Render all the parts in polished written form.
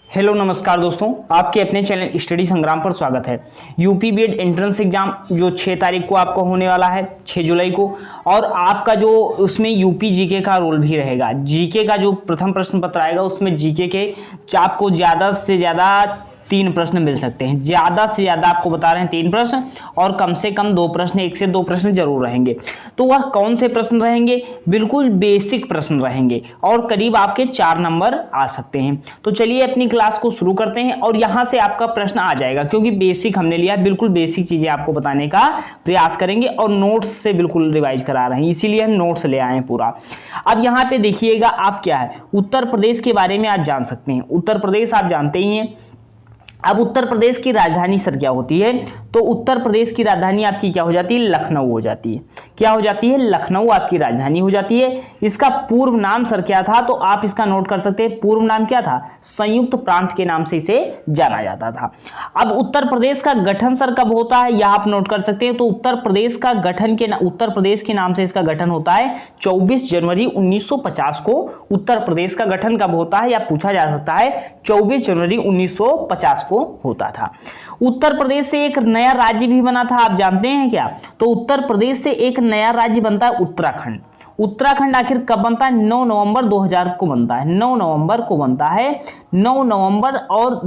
Hello नमस्कार दोस्तों, आपके अपने चैनल स्टडी संग्राम पर स्वागत है। यूपी बीएड एंट्रेंस एग्जाम जो 6 तारीख को आपका होने वाला है, 6 जुलाई को, और आपका जो उसमें यूपी जीके का रोल भी रहेगा। जीके का जो प्रथम प्रश्न पत्र आएगा उसमें जीके के आपको ज़्यादा से ज़्यादा 3 प्रश्न मिल सकते हैं। ज़्यादा से ज़्यादा आपको बता रहे हैं 3 प्रश्न, और कम से कम 2 प्रश्न, 1 से 2 प्रश्न जरूर रहेंगे। तो वह कौन से प्रश्न रहेंगे? बिल्कुल बेसिक प्रश्न रहेंगे और करीब आपके 4 नंबर आ सकते हैं। तो चलिए अपनी क्लास को शुरू करते हैं और यहाँ से आपका प्रश्न आ जाएगा, क्योंकि बेसिक हमने लिया, बिल्कुल बेसिक चीज़ें आपको बताने का प्रयास करेंगे और नोट्स से बिल्कुल रिवाइज करा रहे हैं, इसीलिए हम नोट्स ले आए हैं पूरा। अब यहाँ पे देखिएगा, आप क्या है, उत्तर प्रदेश के बारे में आप जान सकते हैं। उत्तर प्रदेश आप जानते ही हैं। अब उत्तर प्रदेश की राजधानी सर क्या होती है? तो उत्तर प्रदेश की राजधानी आपकी क्या हो जाती है? लखनऊ हो जाती है। क्या हो जाती है? लखनऊ आपकी राजधानी हो जाती है। इसका पूर्व नाम सर क्या था? तो आप इसका नोट कर सकते हैं, पूर्व नाम क्या था? संयुक्त प्रांत के नाम से इसे जाना जाता था। अब उत्तर प्रदेश का गठन सर कब होता है, यह आप नोट कर सकते हैं। तो उत्तर प्रदेश का गठन उत्तर प्रदेश के नाम से इसका गठन होता है 24 जनवरी 1950 को। उत्तर प्रदेश का गठन कब होता है, या पूछा जा सकता है, 24 जनवरी 1950 को होता था। उत्तर प्रदेश से एक नया राज्य भी बना था, आप जानते हैं क्या? तो उत्तर प्रदेश से एक नया राज्य बनता है उत्तराखंड। उत्तराखंड आखिर कब बनता है? 9 नवंबर 2000 को बनता है। 9 नवंबर को बनता है। 9 नवंबर और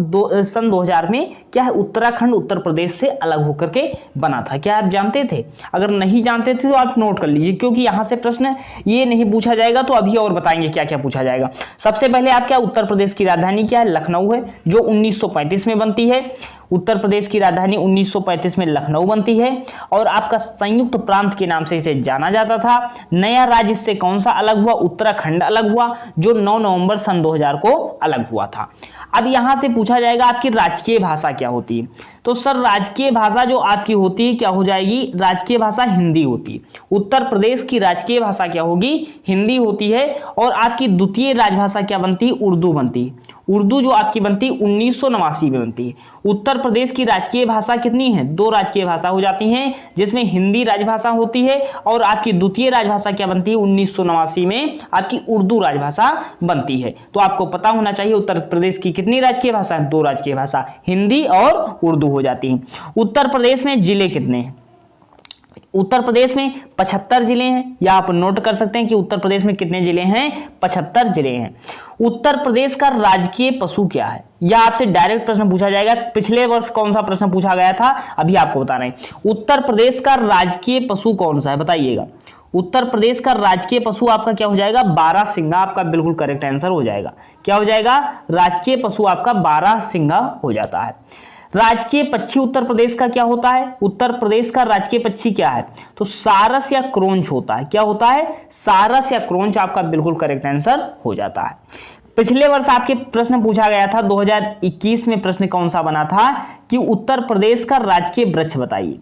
सन 2000 में क्या है, उत्तराखंड उत्तर प्रदेश से अलग होकर के बना था। क्या आप जानते थे? अगर नहीं जानते थे तो आप नोट कर लीजिए, क्योंकि यहाँ से प्रश्न ये नहीं पूछा जाएगा, तो अभी और बताएंगे क्या क्या पूछा जाएगा। सबसे पहले आप क्या, उत्तर प्रदेश की राजधानी क्या है? लखनऊ है, जो 1935 में बनती है। उत्तर प्रदेश की राजधानी 1935 में लखनऊ बनती है, और आपका संयुक्त प्रांत के नाम से इसे जाना जाता था। नया राज्य इससे कौन सा अलग हुआ? उत्तराखंड अलग हुआ, जो 9 नवंबर सन 2000 को अलग हुआ था। अब यहां से पूछा जाएगा आपकी राजकीय भाषा क्या होती है? तो सर राजकीय भाषा जो आपकी होती है क्या हो जाएगी? राजकीय भाषा हिंदी होती है। उत्तर प्रदेश की राजकीय भाषा क्या होगी? हिंदी होती है। और आपकी द्वितीय राजभाषा क्या बनती है? उर्दू बनती है। उर्दू जो आपकी बनती है 1989 में बनती है। उत्तर प्रदेश की राजकीय भाषा कितनी है? 2 राजकीय भाषा हो जाती हैं, जिसमें हिंदी राजभाषा होती है, और आपकी द्वितीय राजभाषा क्या बनती है? 1989 में आपकी उर्दू राजभाषा बनती है। तो आपको पता होना चाहिए उत्तर प्रदेश की कितनी राजकीय भाषा है? 2 राजकीय भाषा, हिंदी और उर्दू हो जाती है। उत्तर प्रदेश में जिले कितने हैं? उत्तर प्रदेश में 75 जिले हैं, या आप नोट कर सकते हैं कि उत्तर प्रदेश में कितने जिले हैं? 75 जिले हैं। उत्तर प्रदेश का राजकीय पशु क्या है? यह आपसे डायरेक्ट प्रश्न पूछा जाएगा। पिछले वर्ष कौन सा प्रश्न पूछा गया था, अभी आपको बता रहे हैं। उत्तर प्रदेश का राजकीय पशु कौन सा है, बताइएगा। उत्तर प्रदेश का राजकीय पशु आपका क्या हो जाएगा? बारहसिंगा आपका बिल्कुल करेक्ट आंसर हो जाएगा। क्या हो जाएगा? राजकीय पशु आपका बारहसिंगा हो जाता है। राजकीय पक्षी उत्तर प्रदेश का क्या होता है? उत्तर प्रदेश का राजकीय पक्षी क्या है? तो सारस या क्रोंच होता है। क्या होता है? सारस या क्रोंच आपका बिल्कुल करेक्ट आंसर हो जाता है। पिछले वर्ष आपके प्रश्न पूछा गया था, 2021 में प्रश्न कौन सा बना था कि उत्तर प्रदेश का राजकीय वृक्ष बताइए।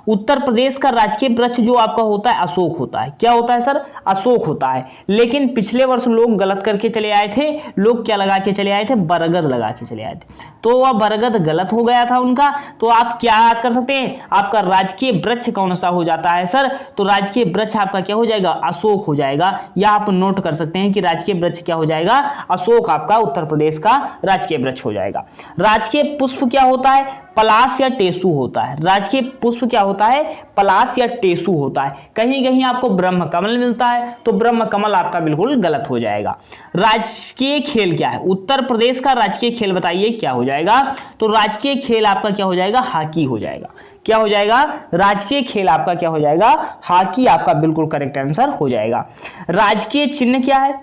उत्तर प्रदेश का राजकीय वृक्ष जो आपका होता है अशोक होता है। क्या होता है सर? अशोक होता है। लेकिन पिछले वर्ष लोग गलत करके चले आए थे। लोग क्या लगा के चले आए थे? बरगद लगा के चले आए थे। तो वह बरगद गलत हो गया था उनका। तो आप क्या याद कर सकते हैं? आपका राजकीय वृक्ष कौन सा हो जाता है सर? तो राजकीय वृक्ष आपका क्या हो जाएगा? अशोक हो जाएगा। या आप नोट कर सकते हैं कि राजकीय वृक्ष क्या हो जाएगा? अशोक आपका उत्तर प्रदेश का राजकीय वृक्ष हो जाएगा। राजकीय पुष्प क्या होता है? पलाश या टेसु होता है। राजकीय पुष्प क्या होता है? पलाश या टेसु होता है। कहीं कहीं आपको ब्रह्म कमल मिलता है, तो ब्रह्म कमल आपका बिल्कुल गलत हो जाएगा। राजकीय खेल क्या है? उत्तर प्रदेश का राजकीय खेल बताइए क्या हो जाएगा? तो राजकीय खेल आपका क्या हो जाएगा? हॉकी हो जाएगा। क्या हो जाएगा? राजकीय खेल आपका क्या हो जाएगा? हॉकी आपका बिल्कुल करेक्ट आंसर हो जाएगा। राजकीय चिन्ह क्या है?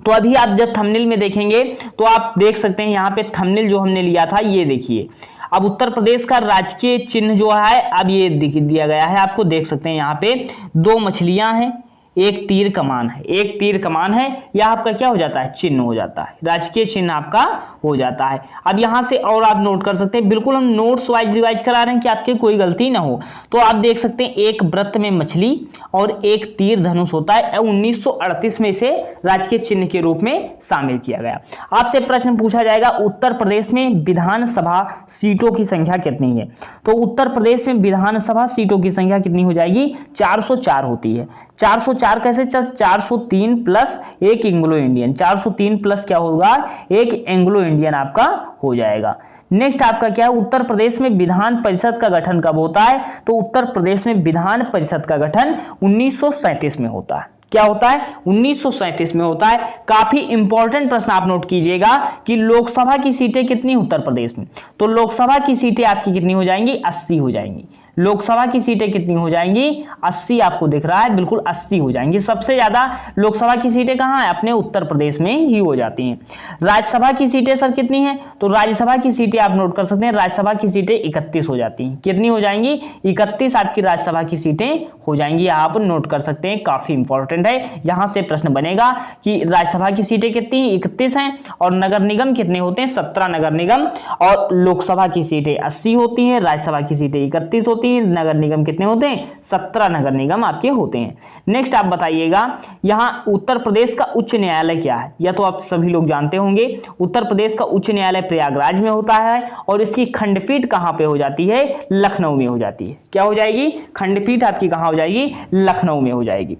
तो अभी आप जब थंबनेल में देखेंगे तो आप देख सकते हैं, यहाँ पे थंबनेल जो हमने लिया था ये देखिए। अब उत्तर प्रदेश का राजकीय चिन्ह जो है अब ये दिया गया है, आपको देख सकते हैं। यहाँ पे 2 मछलियां हैं, एक तीर कमान है। एक तीर कमान है, यह आपका क्या हो जाता है? चिन्ह हो जाता है। राजकीय चिन्ह आपका हो जाता है। अब यहां से और आप नोट कर सकते हैं, बिल्कुल हम नोट्स वाइज रिवाइज करा रहे हैं कि आपके कोई गलती ना हो। तो आप देख सकते हैं एक वृत्त में मछली और एक तीर धनुष होता है। 1938 में इसे राजकीय चिन्ह के रूप में शामिल किया गया। आपसे प्रश्न पूछा जाएगा उत्तर प्रदेश में विधानसभा सीटों की संख्या कितनी है? तो उत्तर प्रदेश में विधानसभा सीटों की संख्या कितनी हो जाएगी? 404 होती है। 404 कैसे? 403 प्लस एक एंग्लो इंडियन, 403 प्लस क्या होगा? एक एंग्लो इंडियन आपका हो जाएगा। नेक्स्ट आपका क्या है? उत्तर प्रदेश में विधान परिषद का गठन कब होता है? तो उत्तर प्रदेश में विधान परिषद का गठन 1937 में होता है। क्या होता है? 1937 में होता है। काफी इंपॉर्टेंट प्रश्न आप नोट कीजिएगा कि लोकसभा की सीटें कितनी उत्तर प्रदेश में? तो लोकसभा की सीटें आपकी कितनी हो जाएंगी? 80 हो जाएंगी। लोकसभा की सीटें कितनी हो जाएंगी? 80 आपको दिख रहा है, बिल्कुल 80 हो जाएंगी। सबसे ज्यादा लोकसभा की सीटें कहां है? अपने उत्तर प्रदेश में ही हो जाती हैं। राज्यसभा की सीटें सर कितनी हैं? तो राज्यसभा की सीटें आप नोट कर सकते हैं, राज्यसभा की सीटें 31 हो जाती हैं। कितनी हो जाएंगी? 31 आपकी राज्यसभा की सीटें हो जाएंगी। आप नोट कर सकते हैं, काफी इंपॉर्टेंट है। यहां से प्रश्न बनेगा कि राज्यसभा की सीटें कितनी? 31 हैं। और नगर निगम कितने होते हैं? 17 नगर निगम। और लोकसभा की सीटें 80 होती हैं, राज्यसभा की सीटें 31 होती हैं, नगर निगम कितने होते हैं? 17 नगर निगम आपके होते हैं। नेक्स्ट आप बताइएगा, यहां उत्तर प्रदेश का उच्च न्यायालय क्या है? या तो आप सभी लोग जानते होंगे, उत्तर प्रदेश का उच्च न्यायालय प्रयागराज में होता है। और इसकी खंडपीठ कहां पे हो जाती है? लखनऊ में हो जाती है। क्या हो जाएगी? खंडपीठ आपकी कहां हो जाएगी? लखनऊ में हो जाएगी।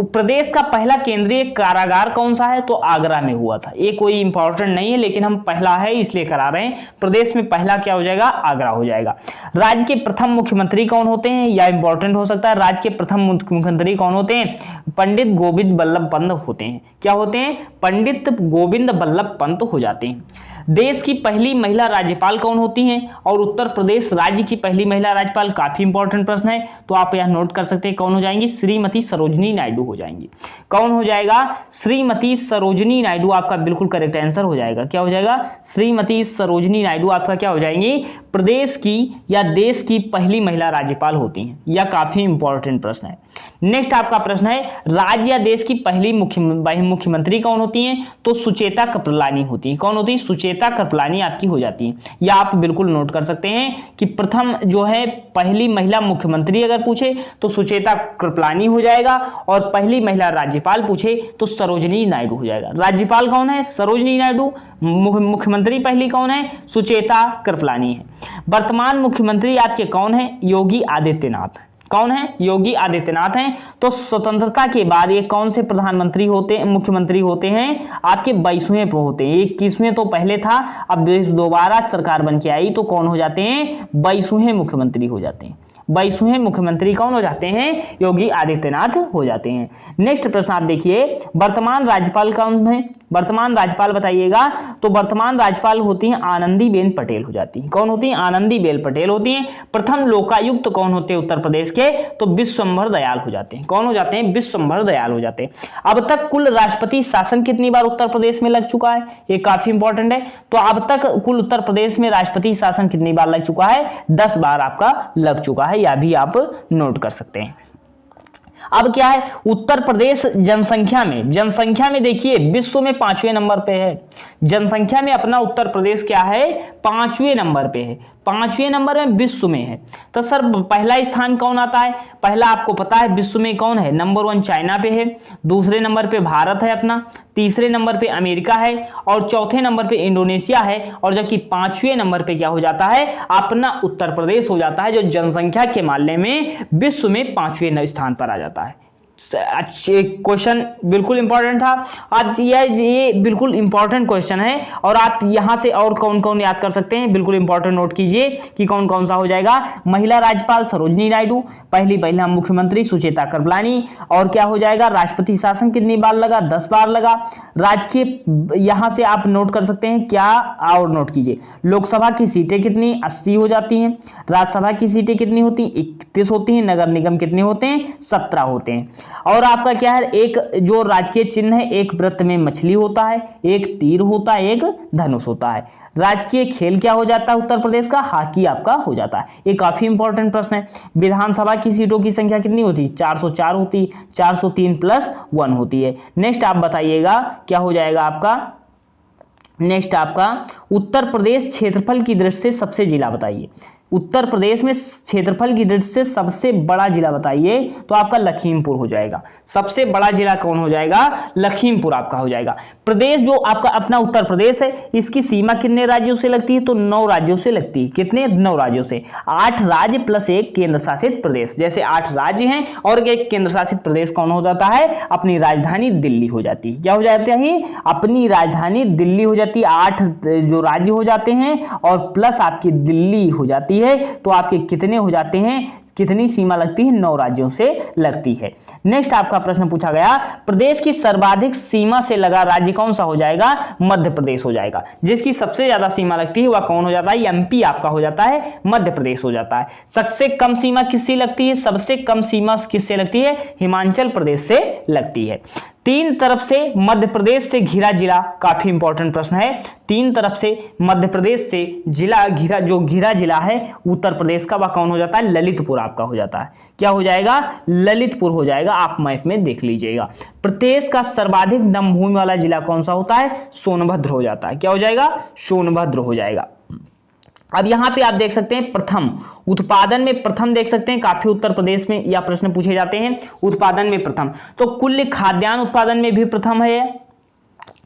प्रदेश का पहला केंद्रीय कारागार कौन सा है? तो आगरा में हुआ था। ये कोई इंपॉर्टेंट नहीं है, लेकिन हम पहला है इसलिए करा रहे हैं। प्रदेश में पहला क्या हो जाएगा? आगरा हो जाएगा। राज्य के प्रथम मुख्यमंत्री कौन होते हैं? या इंपॉर्टेंट हो सकता है, राज्य के प्रथम मुख्यमंत्री कौन होते हैं? पंडित गोविंद बल्लभ पंत होते हैं। क्या होते हैं? पंडित गोविंद बल्लभ पंत हो जाते हैं। देश की पहली महिला राज्यपाल कौन होती हैं? और उत्तर प्रदेश राज्य की पहली महिला राज्यपाल, काफी इंपॉर्टेंट प्रश्न है, तो आप यहां नोट कर सकते हैं। कौन हो जाएंगी? श्रीमती सरोजिनी नायडू हो जाएंगी। कौन हो जाएगा? श्रीमती सरोजिनी नायडू आपका बिल्कुल करेक्ट आंसर हो जाएगा। क्या हो जाएगा? श्रीमती सरोजिनी नायडू आपका क्या हो जाएंगी? प्रदेश की या देश की पहली महिला राज्यपाल होती हैं। यह काफी इंपॉर्टेंट प्रश्न है। नेक्स्ट आपका प्रश्न है, राज्य या देश की पहली मुख्यमंत्री कौन होती हैं? तो सुचेता कृपलानी होती है। कौन होती है? सुचेता कृपलानी आपकी हो जाती है। या आप बिल्कुल नोट कर सकते हैं कि प्रथम जो है पहली महिला मुख्यमंत्री अगर पूछे तो सुचेता कृपलानी हो जाएगा। और पहली महिला राज्यपाल पूछे तो सरोजिनी नायडू हो जाएगा। राज्यपाल कौन है? सरोजिनी नायडू। मुख्यमंत्री पहली कौन है? सुचेता कृपलानी है। वर्तमान मुख्यमंत्री आपके कौन है? योगी आदित्यनाथ। कौन है? योगी आदित्यनाथ हैं। तो स्वतंत्रता के बाद ये कौन से प्रधानमंत्री होते हैं, मुख्यमंत्री होते हैं? आपके 22वें पे होते हैं। 21वें तो पहले था, अब दोबारा सरकार बन के आई तो कौन हो जाते हैं? 22वें मुख्यमंत्री हो जाते हैं। 22वें मुख्यमंत्री कौन हो जाते हैं? योगी आदित्यनाथ हो जाते हैं। नेक्स्ट प्रश्न आप देखिए, वर्तमान राज्यपाल कौन है? वर्तमान राज्यपाल बताइएगा। तो वर्तमान राज्यपाल होती हैं आनंदीबेन पटेल हो जाती है। कौन होती हैं? आनंदीबेन पटेल होती हैं। प्रथम लोकायुक्त कौन होते हैं उत्तर प्रदेश के? तो विश्वंभर दयाल हो जाते हैं। कौन हो जाते हैं? विश्वंभर दयाल हो जाते हैं। अब तक कुल राष्ट्रपति शासन कितनी बार उत्तर प्रदेश में लग चुका है? ये काफी इंपॉर्टेंट है। तो अब तक कुल उत्तर प्रदेश में राष्ट्रपति शासन कितनी बार लग चुका है? 10 बार आपका लग चुका है। या भी आप नोट कर सकते हैं। अब क्या है, उत्तर प्रदेश जनसंख्या में देखिए विश्व में 5वें नंबर पे है। जनसंख्या में अपना उत्तर प्रदेश क्या है? 5वें नंबर पे है। 5वें नंबर में विश्व में है। तो सर पहला स्थान कौन आता है? पहला आपको पता है विश्व में कौन है? नंबर 1 चाइना पे है, दूसरे नंबर पे भारत है अपना, तीसरे नंबर पे अमेरिका है और चौथे नंबर पे इंडोनेशिया है। और जबकि 5वें नंबर पे क्या हो जाता है? अपना उत्तर प्रदेश हो जाता है, जो जनसंख्या के मामले में विश्व में 5वें स्थान पर आ जाता है। अच्छे क्वेश्चन बिल्कुल इंपॉर्टेंट था। अब ये बिल्कुल इंपॉर्टेंट क्वेश्चन है और आप यहां से और कौन कौन याद कर सकते हैं, बिल्कुल इंपॉर्टेंट नोट कीजिए कि कौन कौन सा हो जाएगा। महिला राज्यपाल सरोजिनी नायडू, पहला मुख्यमंत्री सुचेता कृपलानी, और क्या हो जाएगा? राष्ट्रपति शासन कितनी बार लगा? 10 बार लगा। राजकीय यहां से आप नोट कर सकते हैं क्या, और नोट कीजिए लोकसभा की सीटें कितनी? 80 हो जाती हैं। राज्यसभा की सीटें कितनी होती? 31 होती हैं। नगर निगम कितने होते हैं? 17 होते हैं। और आपका क्या है, एक जो राजकीय चिन्ह है, एक वृत्त में मछली होता है, एक तीर होता है, एक धनुष होता है। राजकीय खेल क्या हो जाता है उत्तर प्रदेश का? हॉकी आपका हो जाता है। ये काफी इंपॉर्टेंट प्रश्न है। विधानसभा की सीटों की संख्या कितनी होती है? 404 होती, 403 + 1 होती है। नेक्स्ट आप बताइएगा क्या हो जाएगा आपका? नेक्स्ट आपका उत्तर प्रदेश क्षेत्रफल की दृष्टि से सबसे जिला बताइए। उत्तर प्रदेश में क्षेत्रफल की दृष्टि से सबसे बड़ा जिला बताइए, तो आपका लखीमपुर हो जाएगा। सबसे बड़ा जिला कौन हो जाएगा? लखीमपुर आपका हो जाएगा। प्रदेश जो आपका अपना उत्तर प्रदेश है, इसकी सीमा कितने राज्यों से लगती है? तो 9 राज्यों से लगती है। कितने? 9 राज्यों से। 8 राज्य प्लस एक केंद्र शासित प्रदेश। जैसे 8 राज्य हैं और एक केंद्र शासित प्रदेश कौन हो जाता है? अपनी राजधानी दिल्ली हो जाती है। क्या हो जाती है? अपनी राजधानी दिल्ली हो जाती है। 8 जो राज्य हो जाते हैं और प्लस आपकी दिल्ली हो जाती है, तो आपके कितने हो जाते हैं? कितनी सीमा लगती है? 9 राज्यों से लगती है। नेक्स्ट आपका प्रश्न पूछा गया, प्रदेश की सर्वाधिक सीमा से लगा राज्य कौन सा हो जाएगा? मध्य प्रदेश हो जाएगा। जिसकी सबसे ज्यादा सीमा लगती है वह कौन हो जाता है? एमपी आपका हो जाता है, मध्य प्रदेश हो जाता है। सबसे कम सीमा किससे लगती है? सबसे कम सीमा किससे लगती है? हिमाचल प्रदेश से लगती है। 3 तरफ से मध्य प्रदेश से घिरा जिला, काफी इंपॉर्टेंट प्रश्न है। 3 तरफ से मध्य प्रदेश से जिला घिरा, जो घिरा जिला है उत्तर प्रदेश का, वह कौन हो जाता है? ललितपुर आपका हो जाता है। क्या हो जाएगा? ललितपुर हो जाएगा। आप मैप में देख लीजिएगा। प्रदेश का सर्वाधिक नमभूमि वाला जिला कौन सा होता है? सोनभद्र हो जाता है। क्या हो जाएगा? सोनभद्र हो जाएगा। अब यहां पे आप देख सकते हैं प्रथम उत्पादन में प्रथम देख सकते हैं, काफी उत्तर प्रदेश में यह प्रश्न पूछे जाते हैं। उत्पादन में प्रथम, तो कुल खाद्यान्न उत्पादन में भी प्रथम है।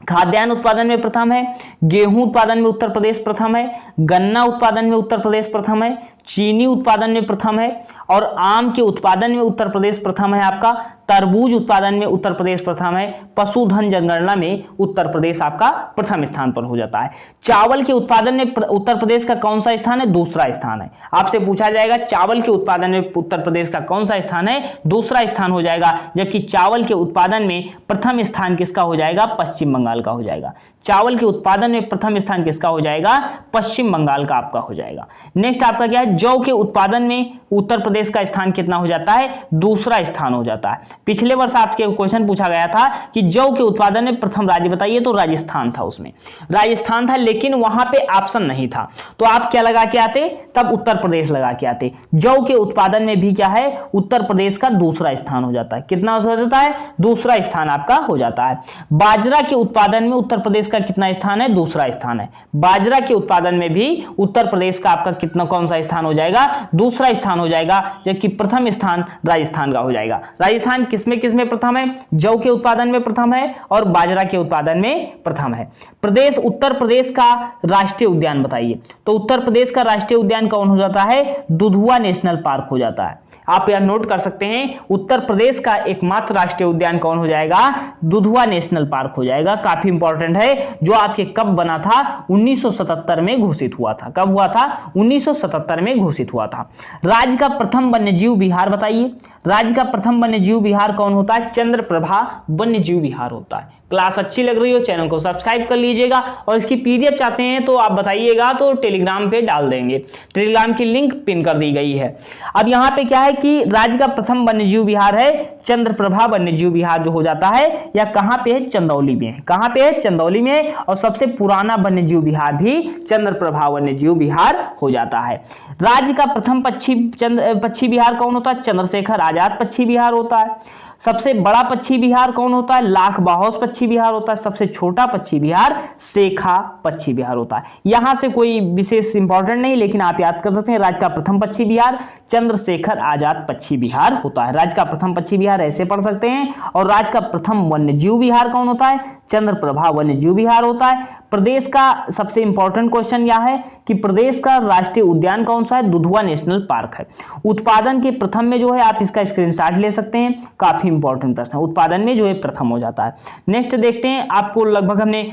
खाद्यान्न उत्पादन में प्रथम है। गेहूं उत्पादन में उत्तर प्रदेश प्रथम है। गन्ना उत्पादन में उत्तर प्रदेश प्रथम है। चीनी उत्पादन में प्रथम है। और आम के उत्पादन में उत्तर प्रदेश प्रथम है आपका। तरबूज उत्पादन में उत्तर प्रदेश प्रथम है। पशुधन जनगणना में उत्तर प्रदेश आपका प्रथम स्थान पर हो जाता है। चावल के उत्पादन में उत्तर प्रदेश का कौन सा स्थान है? दूसरा स्थान है। आपसे पूछा जाएगा चावल के उत्पादन में उत्तर प्रदेश का कौन सा स्थान है? दूसरा स्थान हो जाएगा। जबकि चावल के उत्पादन में प्रथम स्थान किसका हो जाएगा? पश्चिम बंगाल का हो जाएगा। चावल के उत्पादन में प्रथम स्थान किसका हो जाएगा? पश्चिम बंगाल का आपका हो जाएगा। नेक्स्ट आपका क्या है? जौ के उत्पादन में उत्तर प्रदेश का स्थान कितना हो जाता है? दूसरा स्थान हो जाता है। पिछले वर्ष आपके क्वेश्चन पूछा गया था कि जौ के उत्पादन में प्रथम राज्य बताइए, तो राजस्थान था। उसमें राजस्थान था, लेकिन वहां पे ऑप्शन नहीं था, तो आप क्या लगा के आते? तब उत्तर प्रदेश लगा के आते। जौ के उत्पादन में भी क्या है? उत्तर प्रदेश का दूसरा स्थान हो जाता है। कितना हो जाता है? दूसरा स्थान आपका हो जाता है। बाजरा के उत्पादन में उत्तर प्रदेश का कितना स्थान है? दूसरा स्थान है। बाजरा के उत्पादन में भी उत्तर प्रदेश का आपका कितना, कौन सा स्थान हो जाएगा? दूसरा स्थान हो जाएगा। जबकि प्रथम स्थान राजस्थान का हो जाएगा। राजस्थान किसमें प्रथम है? जौ के उत्पादन में प्रथम है और बाजरा के उत्पादन में प्रथम है। प्रदेश, उत्तर प्रदेश का राष्ट्रीय उद्यान बताइए, तो उत्तर प्रदेश का राष्ट्रीय उद्यान कौन हो जाता है? दुधवा नेशनल पार्क हो जाता है। आप यह नोट कर सकते हैं, उत्तर प्रदेश का एकमात्र राष्ट्रीय उद्यान कौन हो जाएगा? दुधवा नेशनल पार्क हो जाएगा। काफी इंपॉर्टेंट है, जो आपके कब बना था? 1977 में घोषित हुआ था। कब हुआ था? 1977 में घोषित हुआ था। राज्य का प्रथम वन्यजीव विहार बताइए। राज्य का प्रथम वन्यजीव विहार कौन होता है? चंद्रप्रभा वन्यजीव विहार होता है। क्लास अच्छी लग रही हो, चैनल को सब्सक्राइब कर लीजिएगा, और इसकी पीडीएफ चाहते हैं तो आप बताइएगा, तो टेलीग्राम पे डाल देंगे। टेलीग्राम की लिंक पिन कर दी गई है। अब यहाँ पे क्या है कि राज्य का प्रथम वन्यजीव विहार है चंद्रप्रभा वन्यजीव विहार, जो हो जाता है या कहाँ पे है? चंदौली में है। कहाँ पे है? चंदौली में है। और सबसे पुराना वन्यजीव विहार भी चंद्रप्रभा वन्यजीव विहार हो जाता है। राज्य का प्रथम पक्षी विहार कौन होता है? चंद्रशेखर आजाद पक्षी विहार होता है। सबसे बड़ा पक्षी विहार कौन होता है? लाख बाहोश पक्षी विहार होता है। सबसे छोटा पक्षी विहार शेखा पक्षी विहार होता है। यहां से कोई विशेष इंपॉर्टेंट नहीं, लेकिन आप याद कर सकते हैं, राज्य का प्रथम पक्षी विहार चंद्रशेखर आजाद पक्षी विहार होता है। राज्य का प्रथम पक्षी विहार ऐसे पढ़ सकते हैं। और राज्य का प्रथम वन्यजीव विहार कौन होता है? चंद्रप्रभा वन्यजीव विहार होता है। प्रदेश का सबसे इंपॉर्टेंट क्वेश्चन यह है कि प्रदेश का राष्ट्रीय उद्यान कौन सा है? दुधवा नेशनल पार्क है। उत्पादन के प्रथम में जो है, आप इसका स्क्रीनशॉट ले सकते हैं, काफी इंपॉर्टेंट प्रश्न है। उत्पादन में जो है प्रथम हो जाता है। नेक्स्ट देखते हैं, आपको लगभग हमने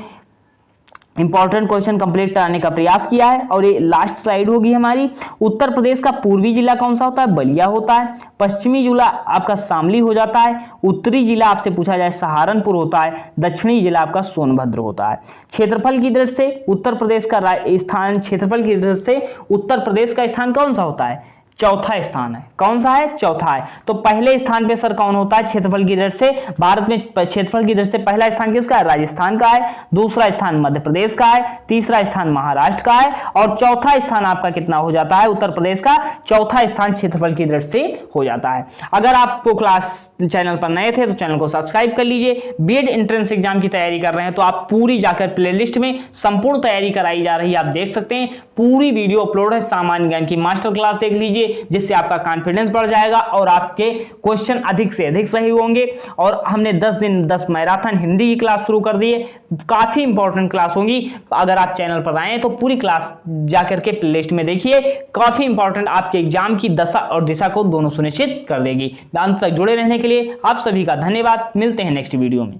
इंपॉर्टेंट क्वेश्चन कंप्लीट कराने का प्रयास किया है, और ये लास्ट स्लाइड होगी हमारी। उत्तर प्रदेश का पूर्वी जिला कौन सा होता है? बलिया होता है। पश्चिमी जिला आपका शामली हो जाता है। उत्तरी जिला आपसे पूछा जाए सहारनपुर होता है। दक्षिणी जिला आपका सोनभद्र होता है। क्षेत्रफल की दृष्टि से उत्तर प्रदेश का स्थान, क्षेत्रफल की दृष्टि से उत्तर प्रदेश का स्थान कौन सा होता है? चौथा स्थान है। कौन सा है? चौथा है। तो पहले स्थान पे सर कौन होता है क्षेत्रफल की दृष्टि से? भारत में क्षेत्रफल की दृष्टि से पहला स्थान किसका है? राजस्थान का है। दूसरा स्थान मध्य प्रदेश का है। तीसरा स्थान महाराष्ट्र का है और चौथा स्थान आपका कितना हो जाता है? उत्तर प्रदेश का चौथा स्थान क्षेत्रफल की दृष्टि से हो जाता है। अगर आपको क्लास चैनल पर नए थे तो चैनल को सब्सक्राइब कर लीजिए। बीएड एंट्रेंस एग्जाम की तैयारी कर रहे हैं तो आप पूरी जाकर प्लेलिस्ट में संपूर्ण तैयारी कराई जा रही है, आप देख सकते हैं। पूरी वीडियो अपलोड है, सामान्य ज्ञान की मास्टर क्लास देख लीजिए, जिससे आपका कॉन्फिडेंस बढ़ जाएगा और आपके क्वेश्चन अधिक से अधिक सही होंगे। और हमने 10 दिन 10 मैराथन हिंदी की क्लास शुरू कर दी है, काफी इंपॉर्टेंट क्लास होंगी। अगर आप चैनल पर आए तो पूरी क्लास जाकर के प्लेलिस्ट में देखिए, काफी इंपॉर्टेंट आपके एग्जाम की दशा और दिशा को दोनों सुनिश्चित कर देगी। अंत तक जुड़े रहने के लिए आप सभी का धन्यवाद। मिलते हैं नेक्स्ट वीडियो में।